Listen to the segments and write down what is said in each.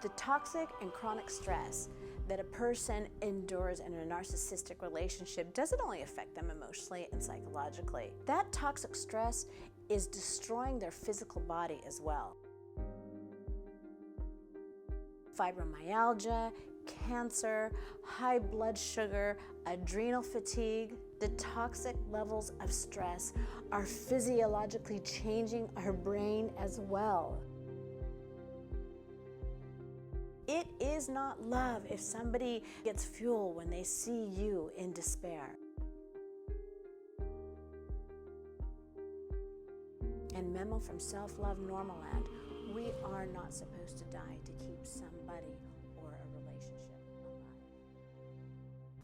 The toxic and chronic stress that a person endures in a narcissistic relationship doesn't only affect them emotionally and psychologically. That toxic stress is destroying their physical body as well. Fibromyalgia, cancer, high blood sugar, adrenal fatigue. The toxic levels of stress are physiologically changing our brain as well. It is not love if somebody gets fuel when they see you in despair. And memo from Self-Love Normaland, we are not supposed to die to keep somebody or a relationship alive.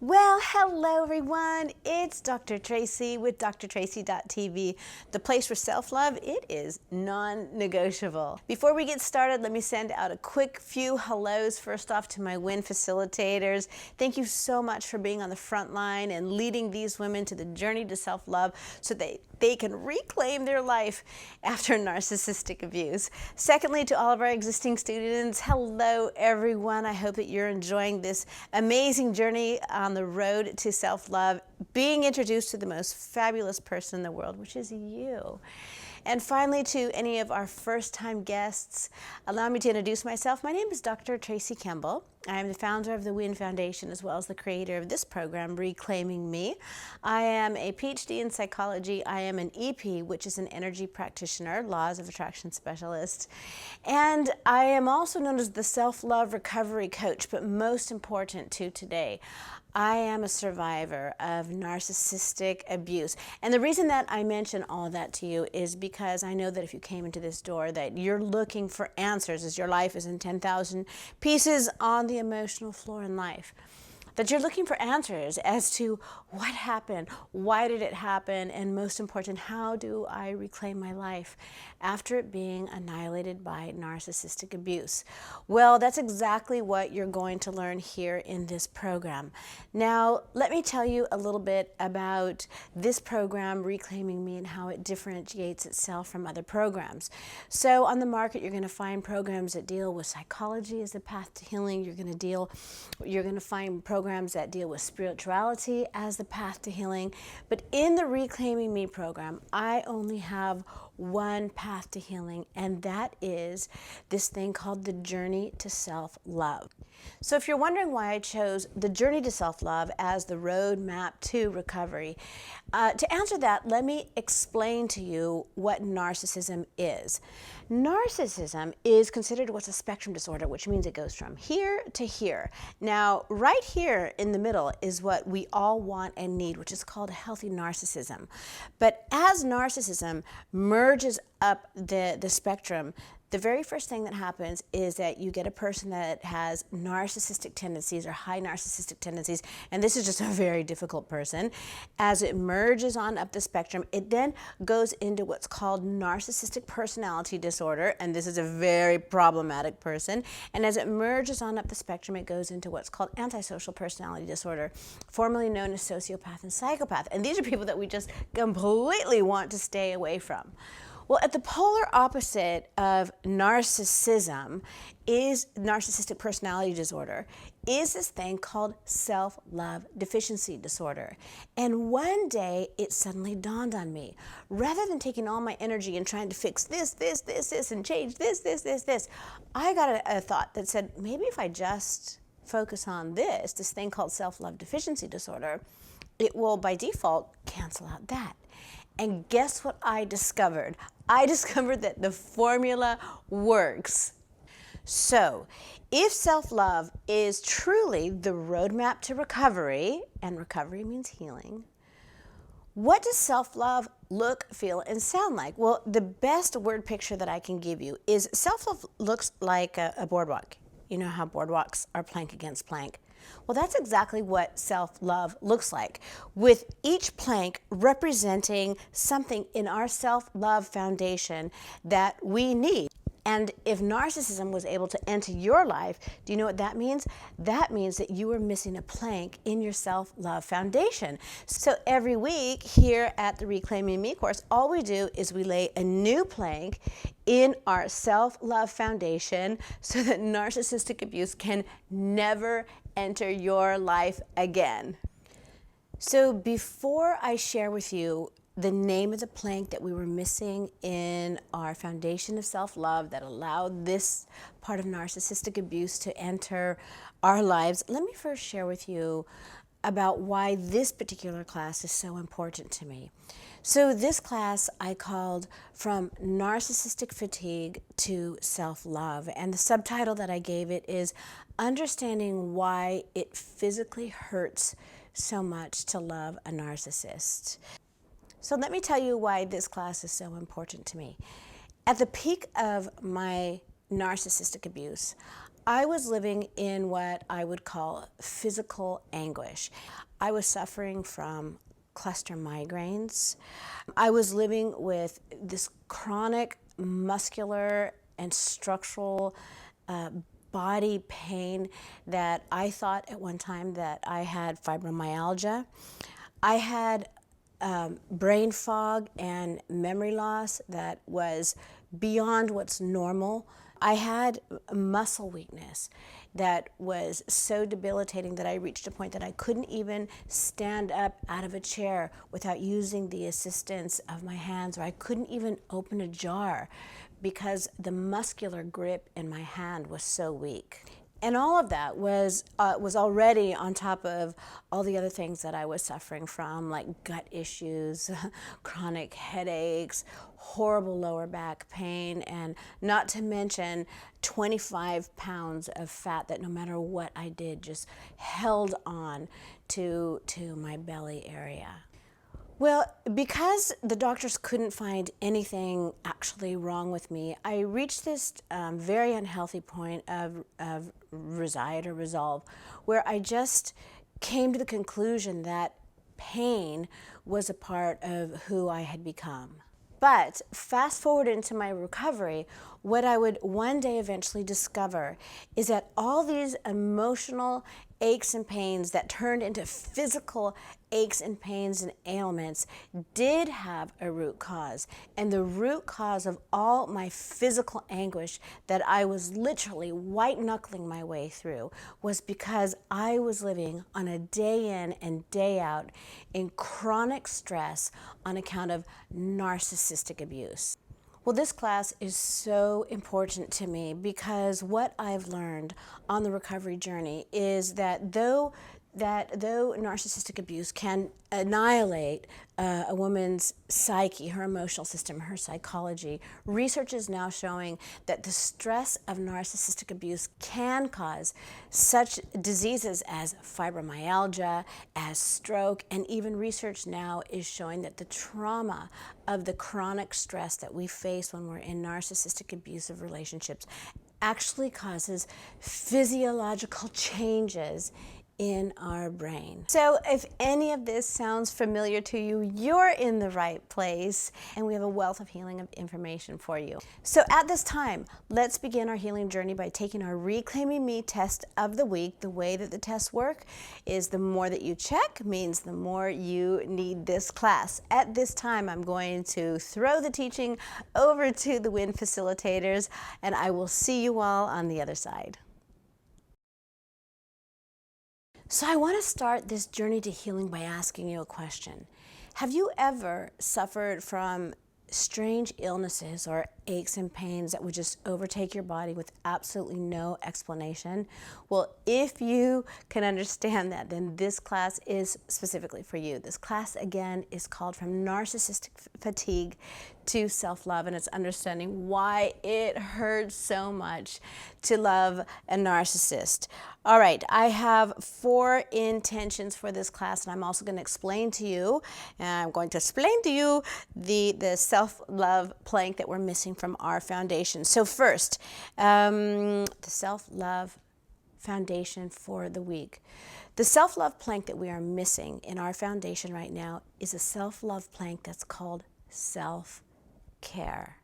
Well, hello everyone. It's Dr. Tracy with drtracy.tv, the place for self-love. It is non-negotiable. Before we get started, let me send out a quick few hellos. First off to my WIN facilitators. Thank you so much for being on the front line and leading these women to the journey to self-love so they can reclaim their life after narcissistic abuse. Secondly, to all of our existing students, hello everyone. I hope that you're enjoying this amazing journey on the road to self-love, being introduced to the most fabulous person in the world, which is you. And finally, to any of our first-time guests, allow me to introduce myself. My name is Dr. Tracy Campbell. I am the founder of the WIN Foundation as well as the creator of this program, Reclaiming Me. I am a Ph.D. in psychology. I am an EP, which is an energy practitioner, laws of attraction specialist. And I am also known as the self-love recovery coach, but most important to today, I am a survivor of narcissistic abuse. And the reason that I mention all of that to you is because I know that if you came into this door that you're looking for answers as your life is in 10,000 pieces on the emotional floor in life. That you're looking for answers as to what happened, why did it happen, and most important, how do I reclaim my life after it being annihilated by narcissistic abuse? Well, that's exactly what you're going to learn here in this program. Now, let me tell you a little bit about this program, Reclaiming Me, and how it differentiates itself from other programs. So on the market, you're going to find programs that deal with psychology as a path to healing. You're going to find programs that deal with spirituality as the path to healing. But in the Reclaiming Me program, I only have one path to healing, and that is this thing called the journey to self-love. So if you're wondering why I chose the journey to self-love as the roadmap to recovery, to answer that, let me explain to you what narcissism is. Narcissism is considered what's a spectrum disorder, which means it goes from here to here. Now, right here in the middle is what we all want and need, which is called a healthy narcissism. But as narcissism merges up the spectrum, the very first thing that happens is that you get a person that has narcissistic tendencies or high narcissistic tendencies, and this is just a very difficult person. As it merges on up the spectrum, it then goes into what's called narcissistic personality disorder, and this is a very problematic person. And as it merges on up the spectrum, it goes into what's called antisocial personality disorder, formerly known as sociopath and psychopath. And these are people that we just completely want to stay away from. Well, at the polar opposite of narcissism is narcissistic personality disorder, is this thing called self-love deficiency disorder. And one day it suddenly dawned on me, rather than taking all my energy and trying to fix this, and change this, I got a thought that said, maybe if I just focus on this thing called self-love deficiency disorder, it will by default cancel out that. And guess what I discovered? I discovered that the formula works. So, if self-love is truly the roadmap to recovery, and recovery means healing, what does self-love look, feel, and sound like? Well, the best word picture that I can give you is self-love looks like a boardwalk. You know how boardwalks are plank against plank. Well, that's exactly what self-love looks like, with each plank representing something in our self-love foundation that we need. And if narcissism was able to enter your life, do you know what that means? That means that you are missing a plank in your self-love foundation. So every week here at the Reclaiming Me course, all we do is we lay a new plank in our self-love foundation so that narcissistic abuse can never enter your life again. So before I share with you the name of the plank that we were missing in our foundation of self-love that allowed this part of narcissistic abuse to enter our lives, let me first share with you about why this particular class is so important to me. So this class I called From Narcissistic Fatigue to Self-Love, and the subtitle that I gave it is Understanding Why It Physically Hurts So Much to Love a Narcissist. So let me tell you why this class is so important to me. At the peak of my narcissistic abuse, I was living in what I would call physical anguish. I was suffering from cluster migraines. I was living with this chronic muscular and structural body pain that I thought at one time that I had fibromyalgia. I had brain fog and memory loss that was beyond what's normal. I had muscle weakness that was so debilitating that I reached a point that I couldn't even stand up out of a chair without using the assistance of my hands, or I couldn't even open a jar because the muscular grip in my hand was so weak. And all of that was already on top of all the other things that I was suffering from, like gut issues, chronic headaches, horrible lower back pain, and not to mention 25 pounds of fat that no matter what I did just held on to my belly area. Well, because the doctors couldn't find anything actually wrong with me, I reached this very unhealthy point of resolve, where I just came to the conclusion that pain was a part of who I had become. But fast forward into my recovery, what I would one day eventually discover is that all these emotional aches and pains that turned into physical aches and pains and ailments did have a root cause. And the root cause of all my physical anguish that I was literally white-knuckling my way through was because I was living on a day in and day out in chronic stress on account of narcissistic abuse. Well, this class is so important to me because what I've learned on the recovery journey is that though narcissistic abuse can annihilate a woman's psyche, her emotional system, her psychology, research is now showing that the stress of narcissistic abuse can cause such diseases as fibromyalgia, as stroke, and even research now is showing that the trauma of the chronic stress that we face when we're in narcissistic abusive relationships actually causes physiological changes in our brain. So if any of this sounds familiar to you, you're in the right place, and we have a wealth of healing of information for you. So at this time, let's begin our healing journey by taking our Reclaiming Me test of the week. The way that the tests work is the more that you check means the more you need this class. At this time, I'm going to throw the teaching over to the WIN facilitators, and I will see you all on the other side. So I want to start this journey to healing by asking you a question. Have you ever suffered from strange illnesses or aches and pains that would just overtake your body with absolutely no explanation? Well, if you can understand that, then this class is specifically for you. This class, again, is called From Narcissistic Fatigue to Self-Love, and it's understanding why it hurts so much to love a narcissist. All right, I have 4 intentions for this class, and I'm also going to explain to you, the self-love plank that we're missing from our foundation. So first, the self-love foundation for the week. The self-love plank that we are missing in our foundation right now is a self-love plank that's called self-care.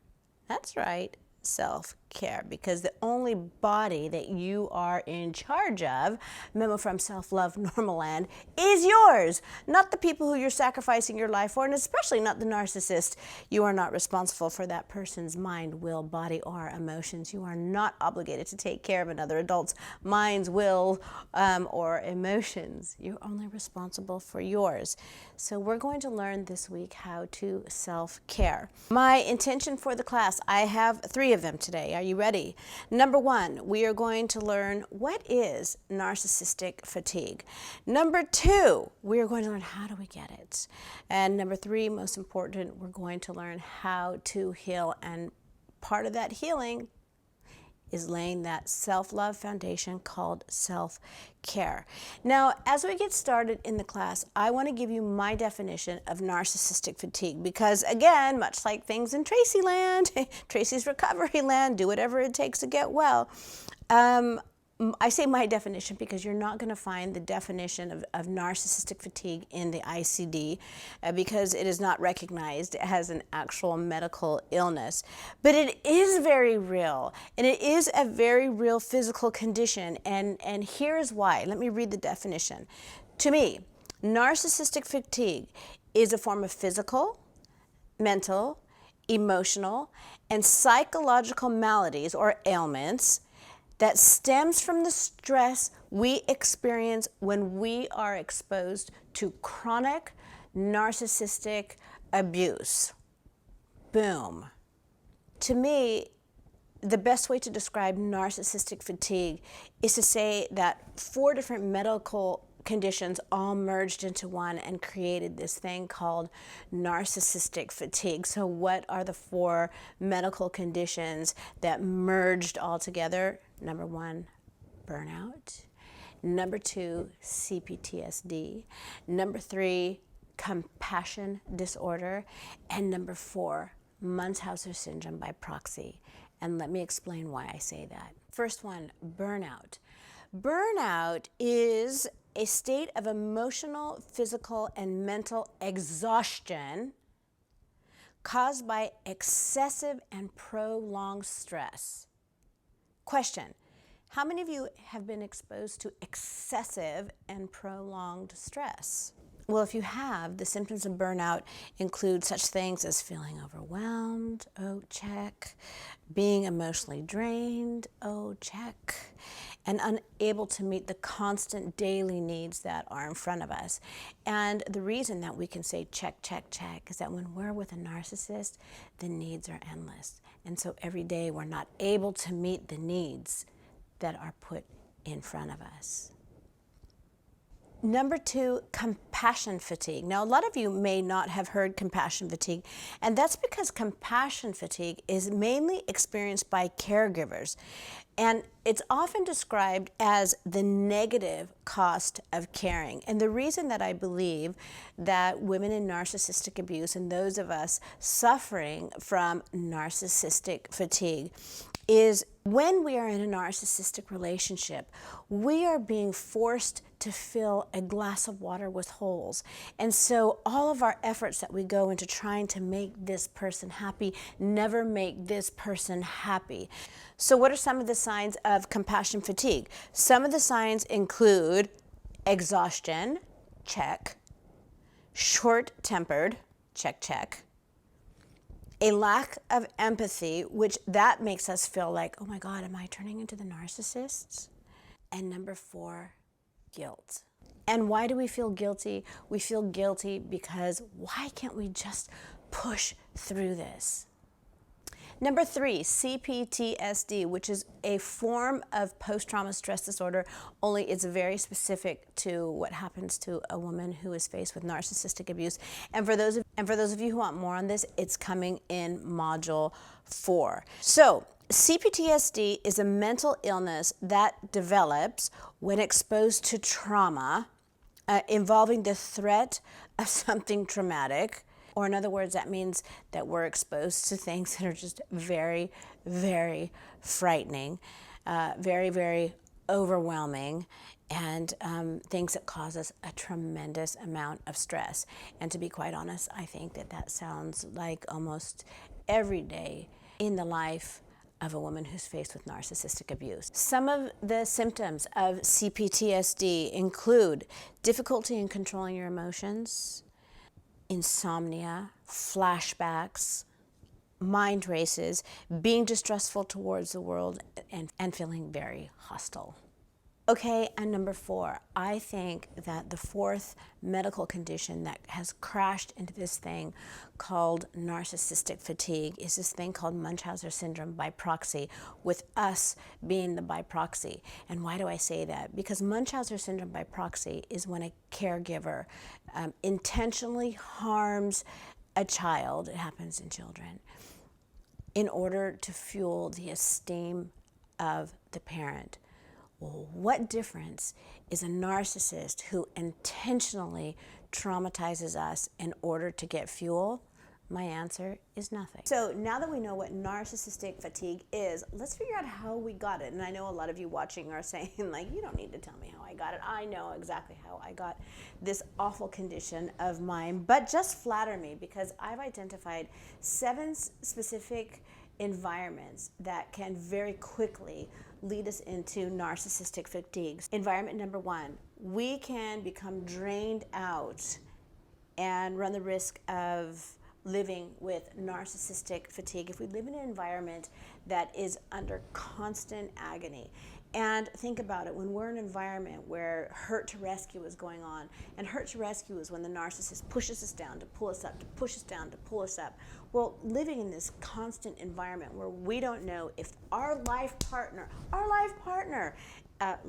That's right, self-care. self-care, because the only body that you are in charge of, memo from self-love normal land, is yours, not the people who you're sacrificing your life for, and especially not the narcissist. You are not responsible for that person's mind, will, body, or emotions. You are not obligated to take care of another adult's minds, will, or emotions. You're only responsible for yours. So we're going to learn this week how to self-care. My intention for the class, I have 3 of them today. Are you ready? Number 1, we are going to learn what is narcissistic fatigue. Number 2, we are going to learn how do we get it. And number 3, most important, we're going to learn how to heal. And part of that healing is laying that self-love foundation called self-care. Now, as we get started in the class, I want to give you my definition of narcissistic fatigue because, again, much like things in Tracy land, Tracy's recovery land, do whatever it takes to get well. I say my definition because you're not going to find the definition of narcissistic fatigue in the ICD because it is not recognized as an actual medical illness. But it is very real, and it is a very real physical condition, and here's why. Let me read the definition. To me, narcissistic fatigue is a form of physical, mental, emotional, and psychological maladies or ailments that stems from the stress we experience when we are exposed to chronic narcissistic abuse. Boom. To me, the best way to describe narcissistic fatigue is to say that 4 different medical conditions all merged into one and created this thing called narcissistic fatigue. So what are the 4 medical conditions that merged all together? Number 1, burnout. Number 2, CPTSD. Number 3, compassion disorder. And number 4, Munchausen syndrome by proxy. And let me explain why I say that. First one, burnout. Burnout is a state of emotional, physical, and mental exhaustion caused by excessive and prolonged stress. Question, how many of you have been exposed to excessive and prolonged stress? Well, if you have, the symptoms of burnout include such things as feeling overwhelmed, oh, check, being emotionally drained, oh, check, and unable to meet the constant daily needs that are in front of us. And the reason that we can say check, check, check is that when we're with a narcissist, the needs are endless. And so every day we're not able to meet the needs that are put in front of us. Number 2, compassion fatigue. Now, a lot of you may not have heard compassion fatigue, and that's because compassion fatigue is mainly experienced by caregivers, and it's often described as the negative cost of caring. And the reason that I believe that women in narcissistic abuse and those of us suffering from narcissistic fatigue is when we are in a narcissistic relationship, we are being forced to fill a glass of water with holes. And so all of our efforts that we go into trying to make this person happy never make this person happy. So what are some of the signs of compassion fatigue? Some of the signs include exhaustion, check, short-tempered, check, check, a lack of empathy, which that makes us feel like, oh my God, am I turning into the narcissists? And number 4, guilt. And why do we feel guilty? We feel guilty because why can't we just push through this? Number 3, CPTSD, which is a form of post-trauma stress disorder, only it's very specific to what happens to a woman who is faced with narcissistic abuse. And for those of you who want more on this, it's coming in Module 4. So, CPTSD is a mental illness that develops when exposed to trauma involving the threat of something traumatic. Or in other words, that means that we're exposed to things that are just very, very frightening, very, very overwhelming, and things that cause us a tremendous amount of stress. And to be quite honest, I think that that sounds like almost every day in the life of a woman who's faced with narcissistic abuse. Some of the symptoms of CPTSD include difficulty in controlling your emotions, insomnia, flashbacks, mind races, being distrustful towards the world, and feeling very hostile. Okay, and number 4, I think that the 4th medical condition that has crashed into this thing called narcissistic fatigue is this thing called Munchausen syndrome by proxy, with us being the by proxy. And why do I say that? Because Munchausen syndrome by proxy is when a caregiver intentionally harms a child, it happens in children, in order to fuel the esteem of the parent. Well, what difference is a narcissist who intentionally traumatizes us in order to get fuel? My answer is nothing. So now that we know what narcissistic fatigue is, let's figure out how we got it. And I know a lot of you watching are saying, like, you don't need to tell me how I got it. I know exactly how I got this awful condition of mine, but just flatter me, because I've identified 7 specific environments that can very quickly lead us into narcissistic fatigue. Environment number 1, we can become drained out and run the risk of living with narcissistic fatigue if we live in an environment that is under constant agony. And think about it, when we're in an environment where hurt to rescue is going on, and hurt to rescue is when the narcissist pushes us down to pull us up, to push us down to pull us up. Well, living in this constant environment where we don't know if our life partner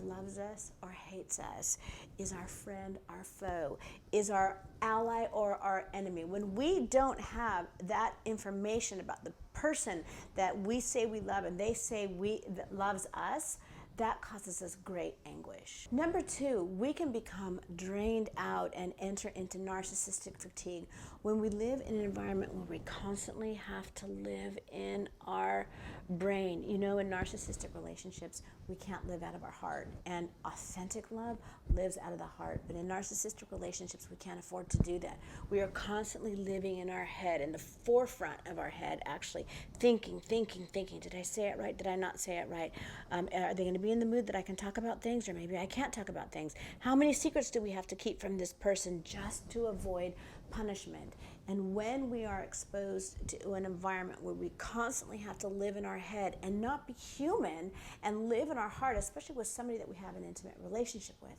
loves us or hates us, is our friend, our foe, is our ally or our enemy. When we don't have that information about the person that we say we love and they say that loves us, that causes us great anguish. Number 2, we can become drained out and enter into narcissistic fatigue when we live in an environment where we constantly have to live in our brain. You know, in narcissistic relationships, we can't live out of our heart, and authentic love lives out of the heart. But in narcissistic relationships, we can't afford to do that. We are constantly living in our head, in the forefront of our head, actually thinking. Did I say it right? Did I not say it right? Are they going to be in the mood that I can talk about things, or maybe I can't talk about things? How many secrets do we have to keep from this person just to avoid punishment? And when we are exposed to an environment where we constantly have to live in our head and not be human and live in our heart, especially with somebody that we have an intimate relationship with,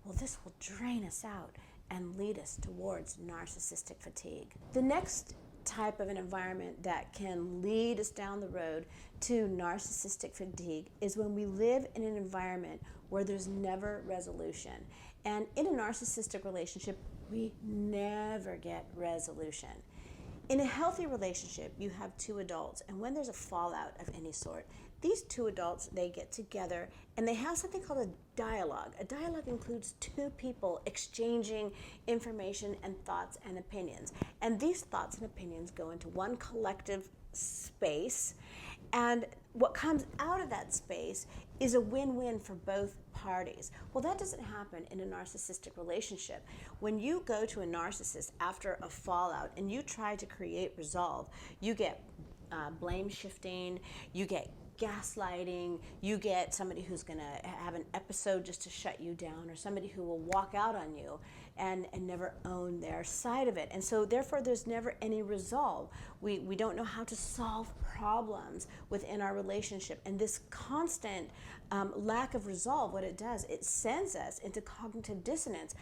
well, this will drain us out and lead us towards narcissistic fatigue. The next type of an environment that can lead us down the road to narcissistic fatigue is when we live in an environment where there's never resolution. And in a narcissistic relationship, we never get resolution. In a healthy relationship, you have 2 adults, and when there's a fallout of any sort, these 2 adults, they get together and they have something called a dialogue. A dialogue includes 2 people exchanging information and thoughts and opinions. And these thoughts and opinions go into one collective space, and what comes out of that space is a win-win for both parties. Well, that doesn't happen in a narcissistic relationship. When you go to a narcissist after a fallout and you try to create resolve, you get blame shifting, you get gaslighting, you get somebody who's going to have an episode just to shut you down, or somebody who will walk out on you and never own their side of it. And so therefore there's never any resolve. We don't know how to solve problems within our relationship. And this constant lack of resolve, what it does, it sends us into cognitive dissonance.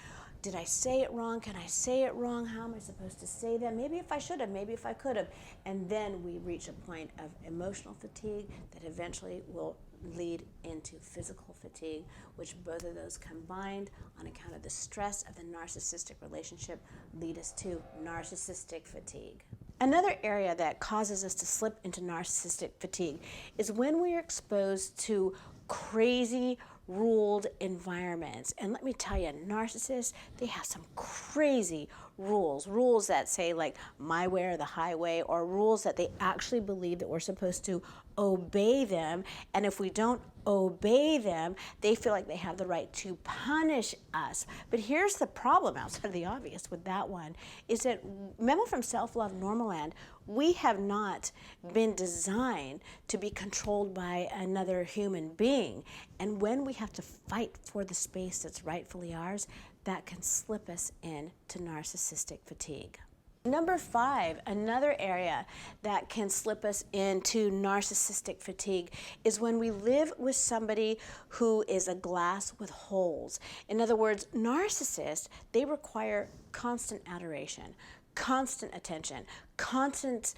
Did I say it wrong? Can I say it wrong? How am I supposed to say that? Maybe if I should have, maybe if I could have. And then we reach a point of emotional fatigue that eventually will lead into physical fatigue, which both of those combined on account of the stress of the narcissistic relationship lead us to narcissistic fatigue. Another area that causes us to slip into narcissistic fatigue is when we are exposed to crazy ruled environments. And let me tell you, narcissists, they have some crazy rules that say like my way or the highway, or rules that they actually believe that we're supposed to obey them, and if we don't obey them, they feel like they have the right to punish us. But here's the problem outside of the obvious with that one, is that Memo from Self-Love Normaland, we have not been designed to be controlled by another human being. And when we have to fight for the space that's rightfully ours, that can slip us into narcissistic fatigue. Number 5, another area that can slip us into narcissistic fatigue is when we live with somebody who is a glass with holes. In other words, narcissists, they require constant adoration, constant attention, constant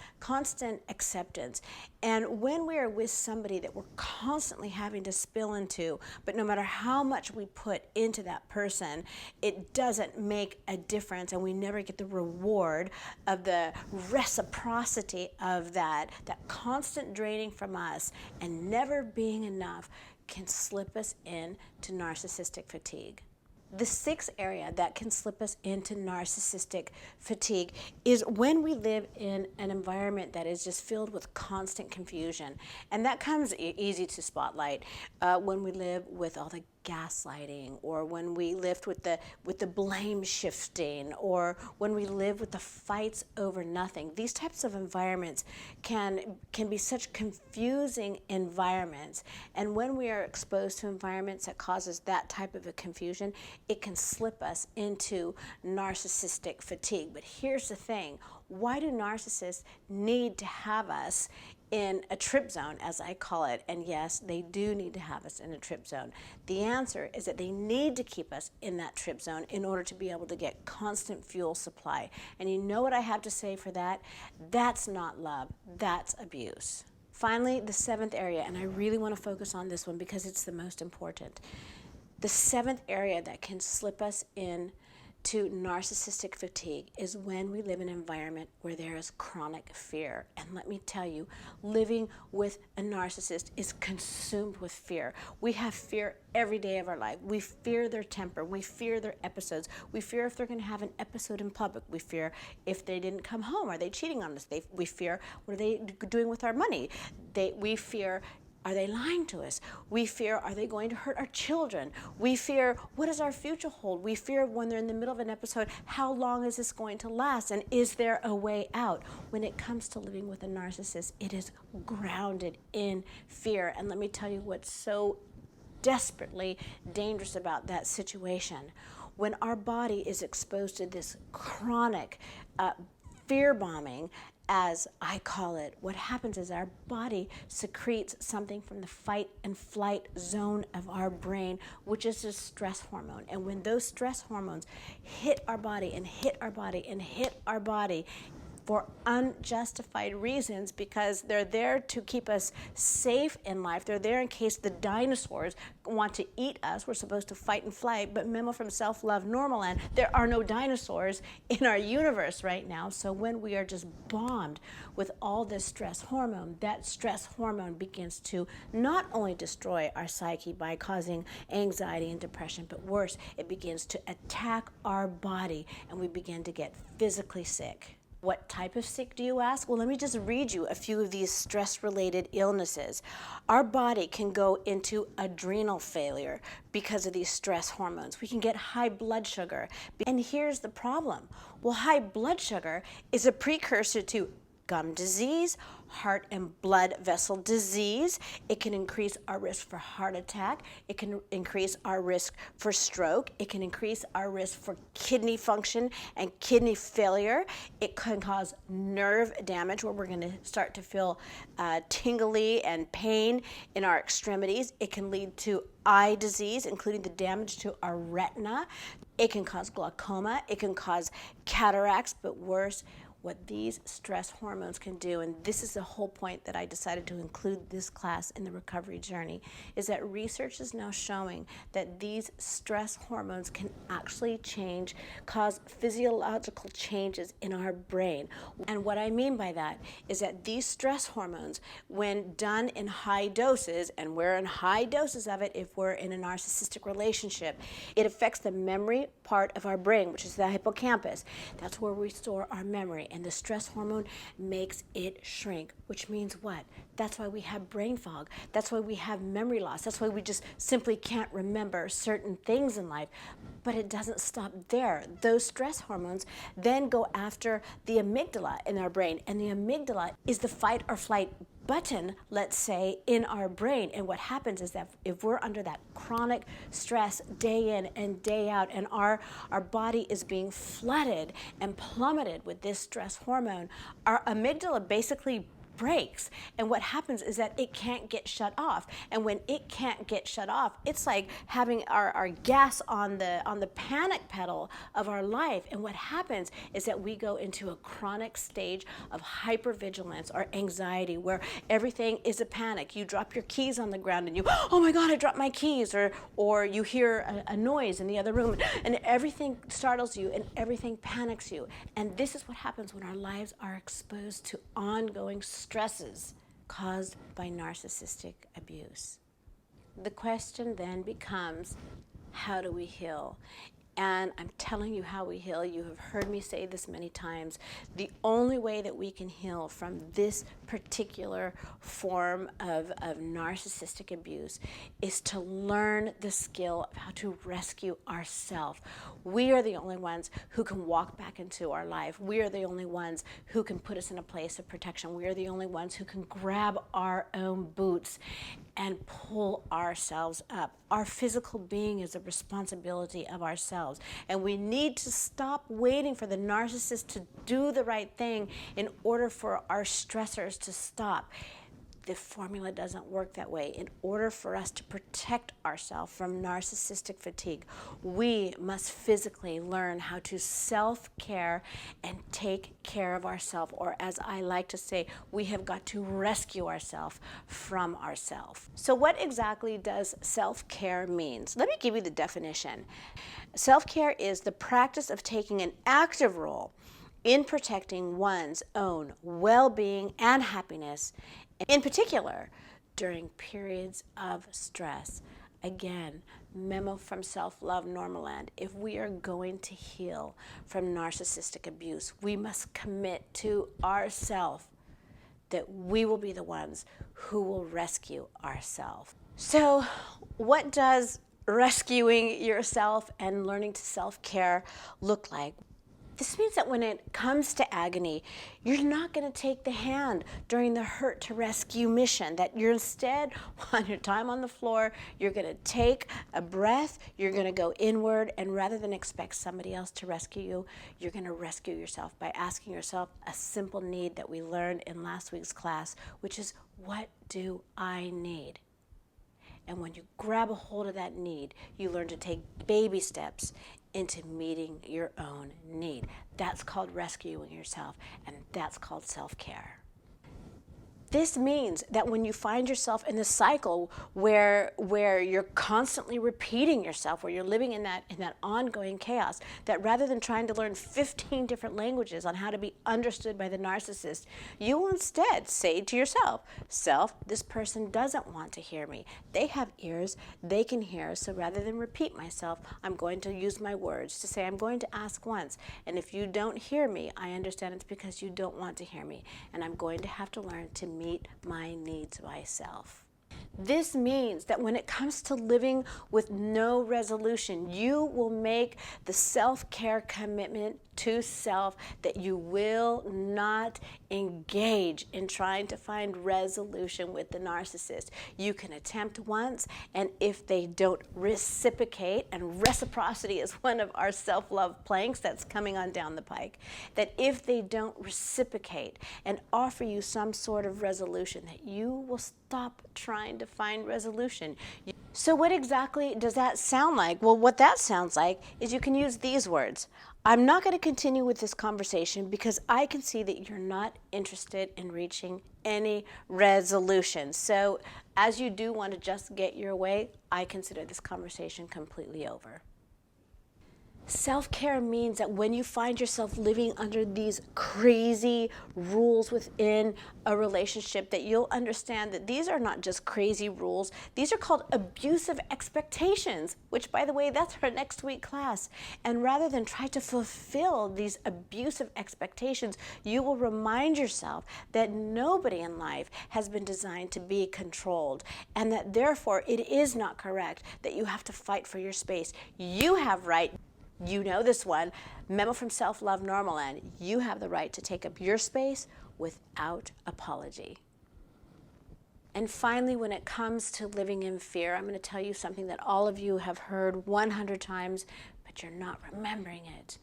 acceptance. And when we are with somebody that we're constantly having to spill into, but no matter how much we put into that person, it doesn't make a difference, and we never get the reward of the reciprocity of that constant draining from us and never being enough can slip us into narcissistic fatigue. The 6th area that can slip us into narcissistic fatigue is when we live in an environment that is just filled with constant confusion. And that comes easy to spotlight when we live with all the gaslighting, or when we live with the blame shifting, or when we live with the fights over nothing. These types of environments can be such confusing environments, and when we are exposed to environments that causes that type of a confusion, it can slip us into narcissistic fatigue. But here's the thing, why do narcissists need to have us in a trip zone, as I call it? And yes, they do need to have us in a trip zone. The answer is that they need to keep us in that trip zone in order to be able to get constant fuel supply. And you know what I have to say for that? That's not love, that's abuse. Finally, the 7th area, and I really want to focus on this one because it's the most important. The 7th area that can slip us in to narcissistic fatigue is when we live in an environment where there is chronic fear. And let me tell you, living with a narcissist is consumed with fear. We have fear every day of our life. We fear their temper. We fear their episodes. We fear if they're going to have an episode in public. We fear if they didn't come home. Are they cheating on us? We fear, what are they doing with our money? We fear, are they lying to us? We fear, are they going to hurt our children? We fear, what does our future hold? We fear when they're in the middle of an episode, how long is this going to last? And is there a way out? When it comes to living with a narcissist, it is grounded in fear. And let me tell you what's so desperately dangerous about that situation. When our body is exposed to this chronic fear bombing, as I call it, what happens is our body secretes something from the fight and flight zone of our brain, which is a stress hormone. And when those stress hormones hit our body and hit our body and hit our body, for unjustified reasons, because they're there to keep us safe in life. They're there in case the dinosaurs want to eat us. We're supposed to fight and flight, but Memo from Self-Love Normaland, there are no dinosaurs in our universe right now. So when we are just bombed with all this stress hormone, that stress hormone begins to not only destroy our psyche by causing anxiety and depression, but worse, it begins to attack our body, and we begin to get physically sick. What type of sick, do you ask? Well, let me just read you a few of these stress-related illnesses. Our body can go into adrenal failure because of these stress hormones. We can get high blood sugar. And here's the problem. Well, high blood sugar is a precursor to gum disease, heart and blood vessel disease. It can increase our risk for heart attack. It can increase our risk for stroke. It can increase our risk for kidney function and kidney failure. It can cause nerve damage, where we're going to start to feel tingly and pain in our extremities. It can lead to eye disease, including the damage to our retina. It can cause glaucoma. It can cause cataracts, but worse, what these stress hormones can do, and this is the whole point that I decided to include this class in the recovery journey, is that research is now showing that these stress hormones can actually cause physiological changes in our brain. And what I mean by that is that these stress hormones, when done in high doses, and we're in high doses of it if we're in a narcissistic relationship, it affects the memory part of our brain, which is the hippocampus. That's where we store our memory, and the stress hormone makes it shrink, which means what? That's why we have brain fog. That's why we have memory loss. That's why we just simply can't remember certain things in life. But it doesn't stop there. Those stress hormones then go after the amygdala in our brain, and the amygdala is the fight or flight button, let's say, in our brain. And what happens is that if we're under that chronic stress day in and day out, and our body is being flooded and plummeted with this stress hormone, our amygdala basically breaks, and what happens is that it can't get shut off. And when it can't get shut off, it's like having our gas on the panic pedal of our life. And what happens is that we go into a chronic stage of hypervigilance or anxiety, where everything is a panic. You drop your keys on the ground and you, oh my God, I dropped my keys, or you hear a noise in the other room, and everything startles you and everything panics you. And this is what happens when our lives are exposed to ongoing stresses caused by narcissistic abuse. The question then becomes, how do we heal? And I'm telling you how we heal. You have heard me say this many times. The only way that we can heal from this particular form of narcissistic abuse is to learn the skill of how to rescue ourselves. We are the only ones who can walk back into our life. We are the only ones who can put us in a place of protection. We are the only ones who can grab our own boots and pull ourselves up. Our physical being is a responsibility of ourselves, and we need to stop waiting for the narcissist to do the right thing in order for our stressors to stop. The formula doesn't work that way. In order for us to protect ourselves from narcissistic fatigue, we must physically learn how to self-care and take care of ourselves, or as I like to say, we have got to rescue ourselves from ourselves. So what exactly does self-care mean? Let me give you the definition. Self-care is the practice of taking an active role in protecting one's own well-being and happiness, in particular during periods of stress. Again, memo from Self-Love Normaland. If we are going to heal from narcissistic abuse, we must commit to ourselves that we will be the ones who will rescue ourselves. So what does rescuing yourself and learning to self-care look like? This means that when it comes to agony, you're not going to take the hand during the hurt to rescue mission, that you're instead, on your time on the floor, you're going to take a breath, you're going to go inward, and rather than expect somebody else to rescue you, you're going to rescue yourself by asking yourself a simple need that we learned in last week's class, which is, what do I need? And when you grab a hold of that need, you learn to take baby steps into meeting your own need. That's called rescuing yourself, and that's called self-care. This means that when you find yourself in the cycle where you're constantly repeating yourself, where you're living in that ongoing chaos, that rather than trying to learn 15 different languages on how to be understood by the narcissist, you will instead say to yourself, self, this person doesn't want to hear me. They have ears, they can hear, so rather than repeat myself, I'm going to use my words to say, I'm going to ask once, and if you don't hear me, I understand it's because you don't want to hear me, and I'm going to have to learn to meet my needs myself. This means that when it comes to living with no resolution, you will make the self-care commitment to self that you will not engage in trying to find resolution with the narcissist. You can attempt once, and if they don't reciprocate, and reciprocity is one of our self-love planks that's coming on down the pike, that if they don't reciprocate and offer you some sort of resolution, that you will stop trying to find resolution. So what exactly does that sound like? Well, what that sounds like is you can use these words. I'm not going to continue with this conversation because I can see that you're not interested in reaching any resolution. So as you do want to just get your way, I consider this conversation completely over. Self-care means that when you find yourself living under these crazy rules within a relationship, that you'll understand that these are not just crazy rules. These are called abusive expectations, which, by the way, that's our next week class. And rather than try to fulfill these abusive expectations, you will remind yourself that nobody in life has been designed to be controlled, and that therefore it is not correct that you have to fight for your space. You have right. You know this one, Memo from Self-Love Normaland. You have the right to take up your space without apology. And finally, when it comes to living in fear, I'm going to tell you something that all of you have heard 100 times, but you're not remembering it.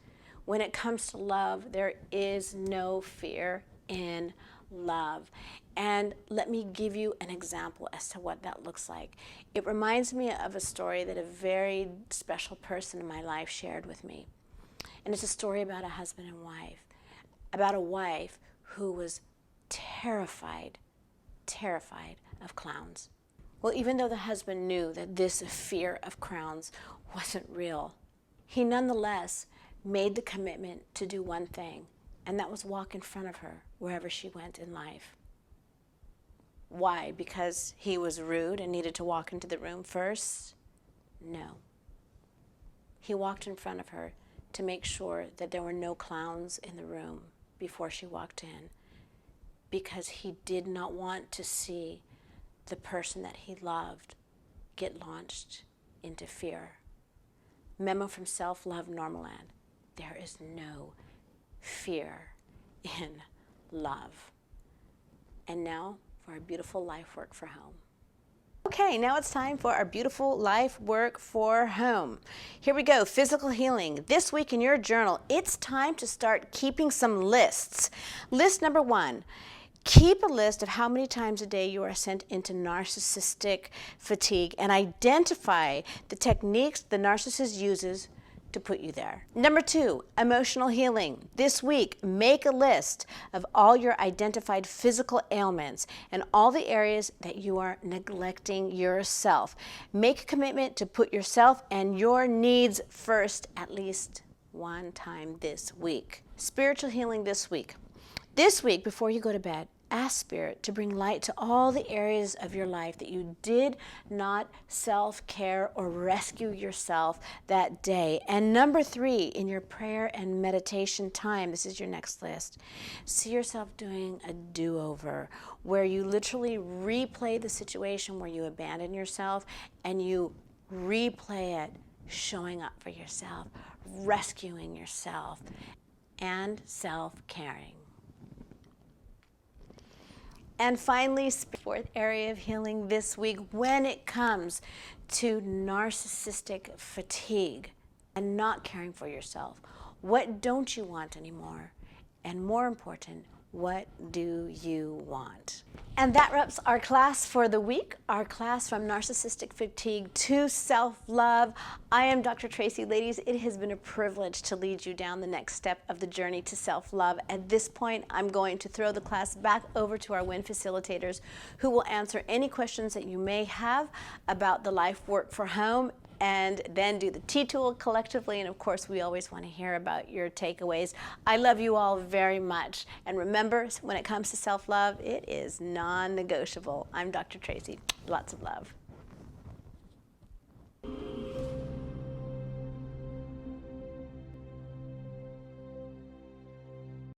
When it comes to love, there is no fear in love. And let me give you an example as to what that looks like. It reminds me of a story that a very special person in my life shared with me. And it's a story about a husband and wife, about a wife who was terrified of clowns. Well, even though the husband knew that this fear of clowns wasn't real, he nonetheless made the commitment to do one thing, and that was walk in front of her wherever she went in life. Why? Because he was rude and needed to walk into the room first? No. He walked in front of her to make sure that there were no clowns in the room before she walked in, because he did not want to see the person that he loved get launched into fear. Memo from Self-Love Normaland. There is no fear in love. And now for our beautiful life work for home. Okay, now it's time for our beautiful life work for home. Here we go, physical healing. This week in your journal, it's time to start keeping some lists. List number 1. Keep a list of how many times a day you are sent into narcissistic fatigue and identify the techniques the narcissist uses to put you there. Number 2, emotional healing. This week, make a list of all your identified physical ailments and all the areas that you are neglecting yourself. Make a commitment to put yourself and your needs first at least one time this week. Spiritual healing this week. This week, before you go to bed, ask Spirit to bring light to all the areas of your life that you did not self-care or rescue yourself that day. And number 3, in your prayer and meditation time, this is your next list, see yourself doing a do-over where you literally replay the situation where you abandon yourself and you replay it showing up for yourself, rescuing yourself, and self-caring. And finally, 4th area of healing this week, when it comes to narcissistic fatigue and not caring for yourself, what don't you want anymore? And more important, what do you want? And that wraps our class for the week, our class from Narcissistic Fatigue to Self-Love. I am Dr. Tracy. Ladies, it has been a privilege to lead you down the next step of the journey to self-love. At this point, I'm going to throw the class back over to our WIN facilitators, who will answer any questions that you may have about the life work for home, and then do the T-Tool collectively. And of course, we always want to hear about your takeaways. I love you all very much. And remember, when it comes to self-love, it is non-negotiable. I'm Dr. Tracy. Lots of love.